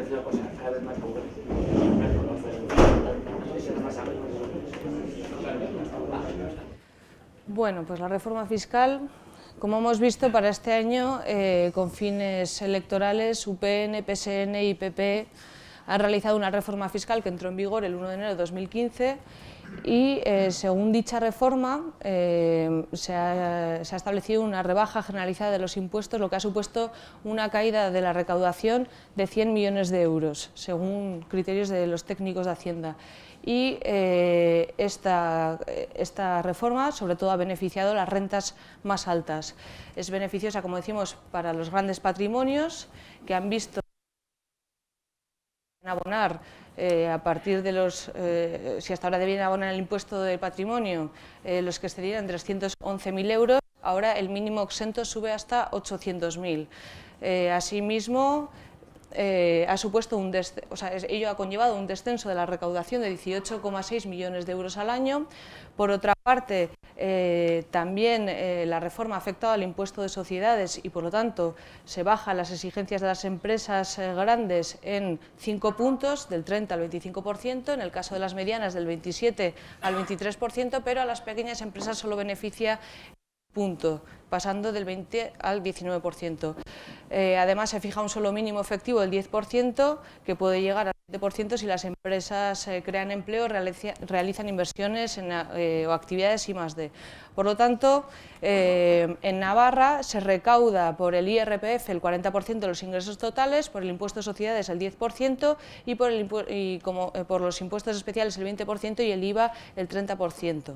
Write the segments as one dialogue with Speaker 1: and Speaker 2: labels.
Speaker 1: es una cosa cada vez más compleja.
Speaker 2: Bueno, pues la reforma fiscal, como hemos visto, para este año, con fines electorales, UPN, PSN y PP han realizado una reforma fiscal que entró en vigor el 1 de enero de 2015 y, según dicha reforma, se ha establecido una rebaja generalizada de los impuestos, lo que ha supuesto una caída de la recaudación de 100 millones de euros, según criterios de los técnicos de Hacienda. Y esta reforma, sobre todo, ha beneficiado las rentas más altas. Es beneficiosa, como decimos, para los grandes patrimonios, que han visto abonar a partir de los, si hasta ahora debían abonar el impuesto del patrimonio, los que excedían 311.000 euros, ahora el mínimo exento sube hasta 800.000. Asimismo, ha supuesto ello ha conllevado un descenso de la recaudación de 18,6 millones de euros al año. Por otra parte, también la reforma ha afectado al impuesto de sociedades y, por lo tanto, se bajan las exigencias de las empresas grandes en 5 puntos, del 30 al 25%, en el caso de las medianas del 27 al 23%, pero a las pequeñas empresas solo beneficia punto, pasando del 20 al 19%. Además, se fija un solo mínimo efectivo del 10%, que puede llegar al 20% si las empresas crean empleo, realizan inversiones o actividades I+D. Por lo tanto, en Navarra se recauda por el IRPF el 40% de los ingresos totales, por el impuesto de sociedades el 10% y por los impuestos especiales el 20% y el IVA el 30%.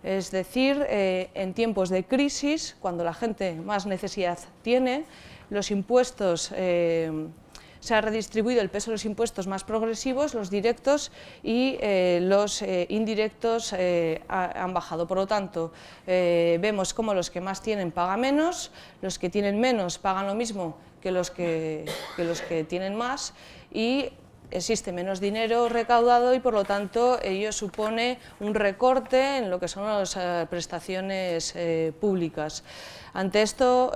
Speaker 2: Es decir, en tiempos de crisis, cuando la gente más necesidad tiene, los impuestos, se ha redistribuido el peso de los impuestos más progresivos, los directos, y los indirectos han bajado. Por lo tanto, vemos cómo los que más tienen pagan menos, los que tienen menos pagan lo mismo que los que tienen más, y existe menos dinero recaudado y, por lo tanto, ello supone un recorte en lo que son las prestaciones públicas. Ante esto,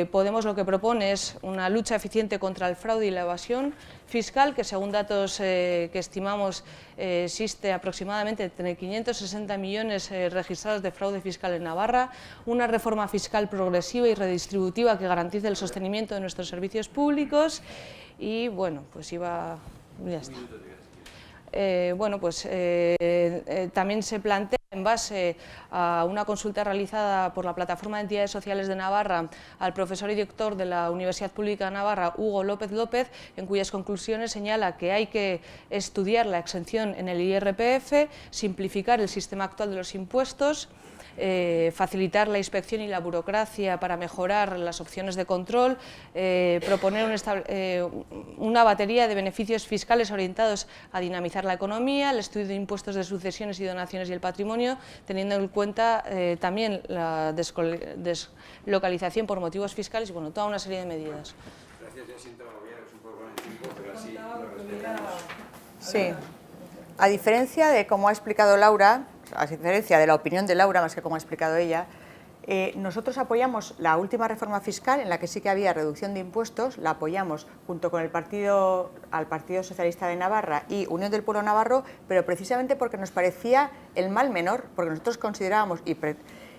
Speaker 2: Podemos lo que propone es una lucha eficiente contra el fraude y la evasión fiscal, que según datos que estimamos existe aproximadamente entre 560 millones registrados de fraude fiscal en Navarra, una reforma fiscal progresiva y redistributiva que garantice el sostenimiento de nuestros servicios públicos y, bueno, pues ya está. También se plantea, en base a una consulta realizada por la Plataforma de Entidades Sociales de Navarra al profesor y director de la Universidad Pública de Navarra, Hugo López López, en cuyas conclusiones señala que hay que estudiar la exención en el IRPF, simplificar el sistema actual de los impuestos, facilitar la inspección y la burocracia para mejorar las opciones de control, proponer una batería de beneficios fiscales orientados a dinamizar la economía, el estudio de impuestos de sucesiones y donaciones y el patrimonio, teniendo en cuenta también la deslocalización por motivos fiscales y, bueno, toda una serie de medidas.
Speaker 3: Gracias, ya siento agobiaros un poco en el tiempo, pero así lo respetamos.
Speaker 4: Sí, a diferencia de como ha explicado Laura, a diferencia de la opinión de Laura, más que como ha explicado ella, nosotros apoyamos la última reforma fiscal en la que sí que había reducción de impuestos, la apoyamos junto con al Partido Socialista de Navarra y Unión del Pueblo Navarro, pero precisamente porque nos parecía el mal menor, porque nosotros considerábamos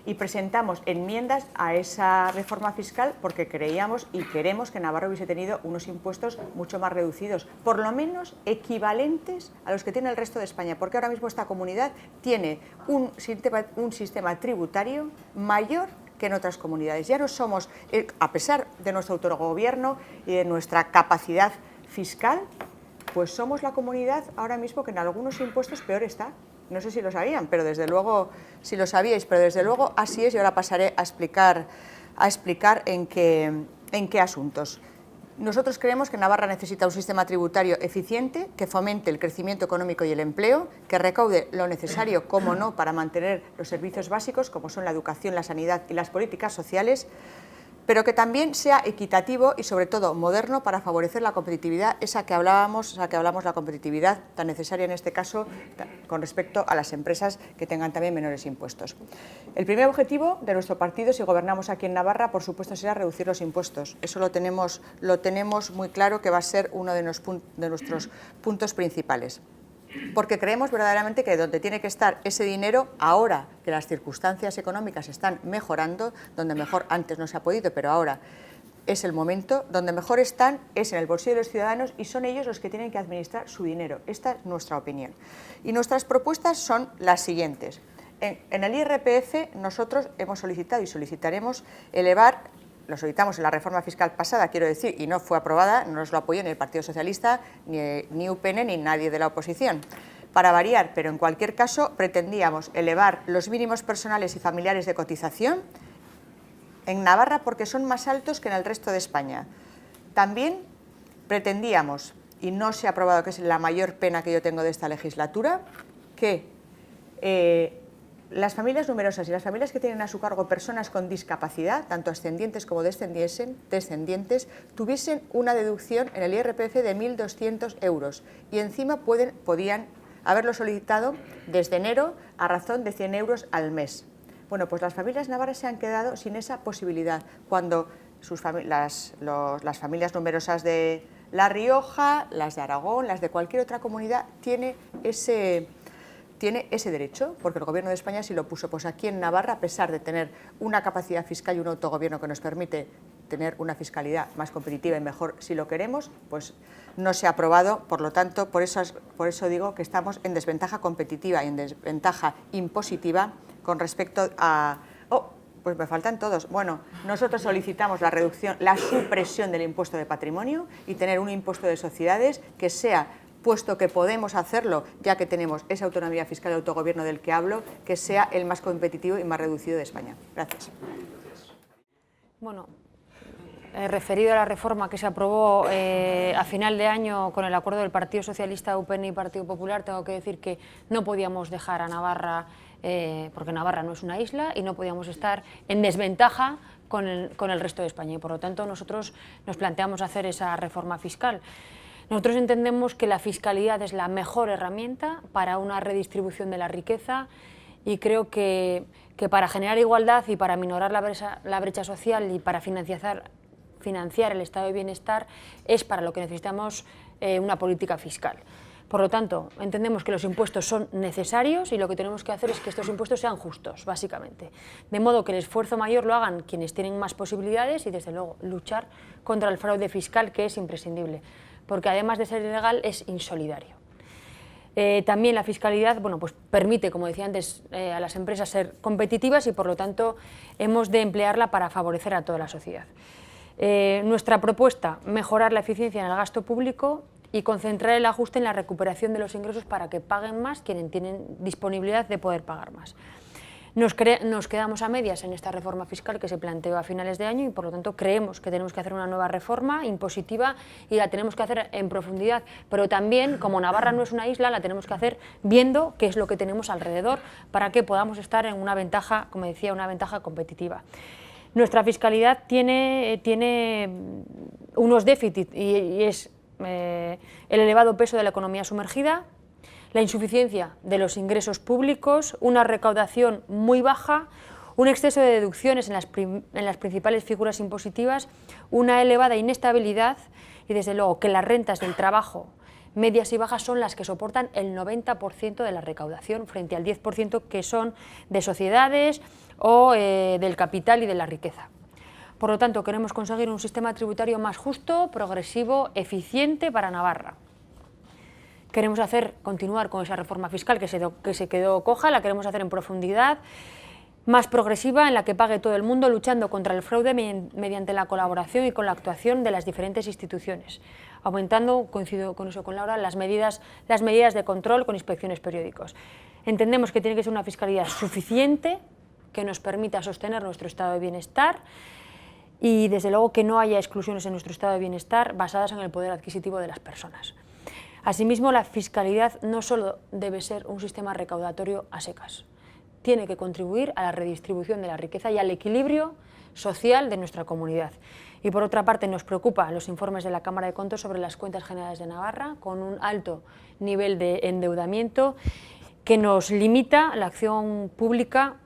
Speaker 4: y presentamos enmiendas a esa reforma fiscal porque creíamos y queremos que Navarra hubiese tenido unos impuestos mucho más reducidos, por lo menos equivalentes a los que tiene el resto de España, porque ahora mismo esta comunidad tiene un sistema tributario mayor que en otras comunidades. Ya no somos, a pesar de nuestro autogobierno y de nuestra capacidad fiscal, pues somos la comunidad ahora mismo que en algunos impuestos peor está. No sé si lo sabían, pero desde luego, si lo sabíais, pero desde luego así es, y ahora pasaré a explicar en qué asuntos. Nosotros creemos que Navarra necesita un sistema tributario eficiente que fomente el crecimiento económico y el empleo, que recaude lo necesario, como no, para mantener los servicios básicos, como son la educación, la sanidad y las políticas sociales. pero que también sea equitativo y sobre todo moderno para favorecer la competitividad, esa que hablamos, la competitividad tan necesaria en este caso con respecto a las empresas que tengan también menores impuestos. El primer objetivo de nuestro partido, si gobernamos aquí en Navarra, por supuesto será reducir los impuestos. Eso lo tenemos muy claro que va a ser uno de nuestros puntos principales. Porque creemos verdaderamente que donde tiene que estar ese dinero, ahora que las circunstancias económicas están mejorando, donde mejor antes no se ha podido, pero ahora es el momento, donde mejor están es en el bolsillo de los ciudadanos y son ellos los que tienen que administrar su dinero. Esta es nuestra opinión. Y nuestras propuestas son las siguientes. En el IRPF nosotros hemos solicitado y solicitaremos elevar, lo solicitamos en la reforma fiscal pasada, quiero decir, y no fue aprobada, no nos lo apoyó ni el Partido Socialista, ni UPN, ni nadie de la oposición. Para variar, pero en cualquier caso, pretendíamos elevar los mínimos personales y familiares de cotización en Navarra porque son más altos que en el resto de España. También pretendíamos, y no se ha aprobado, que es la mayor pena que yo tengo de esta legislatura, que las familias numerosas y las familias que tienen a su cargo personas con discapacidad, tanto ascendientes como descendientes, tuviesen una deducción en el IRPF de 1.200 euros y encima podían haberlo solicitado desde enero a razón de 100 euros al mes. Bueno, pues las familias navarras se han quedado sin esa posibilidad cuando las familias numerosas de La Rioja, las de Aragón, las de cualquier otra comunidad, tiene ese derecho, porque el Gobierno de España sí lo puso. Pues aquí en Navarra, a pesar de tener una capacidad fiscal y un autogobierno que nos permite tener una fiscalidad más competitiva y mejor si lo queremos, pues no se ha aprobado. Por lo tanto, por eso digo que estamos en desventaja competitiva y en desventaja impositiva con respecto a... Oh, pues me faltan todos. Bueno, nosotros solicitamos la supresión del impuesto de patrimonio y tener un impuesto de sociedades que sea, puesto que podemos hacerlo, ya que tenemos esa autonomía fiscal y autogobierno del que hablo, que sea el más competitivo y más reducido de España. Gracias.
Speaker 1: Bueno, referido a la reforma que se aprobó a final de año con el acuerdo del Partido Socialista, UPN y Partido Popular, tengo que decir que no podíamos dejar a Navarra, porque Navarra no es una isla, y no podíamos estar en desventaja con el resto de España. Y por lo tanto nosotros nos planteamos hacer esa reforma fiscal. Nosotros entendemos que la fiscalidad es la mejor herramienta para una redistribución de la riqueza y creo que para generar igualdad y para minorar la brecha social y para financiar el estado de bienestar es para lo que necesitamos una política fiscal. Por lo tanto, entendemos que los impuestos son necesarios y lo que tenemos que hacer es que estos impuestos sean justos, básicamente. De modo que el esfuerzo mayor lo hagan quienes tienen más posibilidades y, desde luego, luchar contra el fraude fiscal, que es imprescindible, porque además de ser ilegal es insolidario. También la fiscalidad, bueno, pues permite, como decía antes, a las empresas ser competitivas y por lo tanto hemos de emplearla para favorecer a toda la sociedad. Nuestra propuesta, mejorar la eficiencia en el gasto público y concentrar el ajuste en la recuperación de los ingresos para que paguen más quienes tienen disponibilidad de poder pagar más. Nos quedamos a medias en esta reforma fiscal que se planteó a finales de año y por lo tanto creemos que tenemos que hacer una nueva reforma impositiva y la tenemos que hacer en profundidad, pero también, como Navarra no es una isla, la tenemos que hacer viendo qué es lo que tenemos alrededor para que podamos estar en una ventaja, como decía, una ventaja competitiva. Nuestra fiscalidad tiene unos déficits y es el elevado peso de la economía sumergida, la insuficiencia de los ingresos públicos, una recaudación muy baja, un exceso de deducciones en las principales figuras impositivas, una elevada inestabilidad y, desde luego, que las rentas del trabajo medias y bajas son las que soportan el 90% de la recaudación frente al 10% que son de sociedades o del capital y de la riqueza. Por lo tanto, queremos conseguir un sistema tributario más justo, progresivo, eficiente para Navarra. Queremos continuar con esa reforma fiscal que se quedó coja, la queremos hacer en profundidad, más progresiva, en la que pague todo el mundo, luchando contra el fraude mediante la colaboración y con la actuación de las diferentes instituciones, aumentando, coincido con eso con Laura, las medidas de control con inspecciones periódicos. Entendemos que tiene que ser una fiscalidad suficiente, que nos permita sostener nuestro estado de bienestar y, desde luego, que no haya exclusiones en nuestro estado de bienestar basadas en el poder adquisitivo de las personas. Asimismo, la fiscalidad no solo debe ser un sistema recaudatorio a secas, tiene que contribuir a la redistribución de la riqueza y al equilibrio social de nuestra comunidad. Y por otra parte nos preocupan los informes de la Cámara de Cuentas sobre las cuentas generales de Navarra, con un alto nivel de endeudamiento que nos limita la acción pública,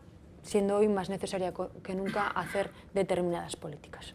Speaker 1: siendo hoy más necesaria que nunca hacer determinadas políticas.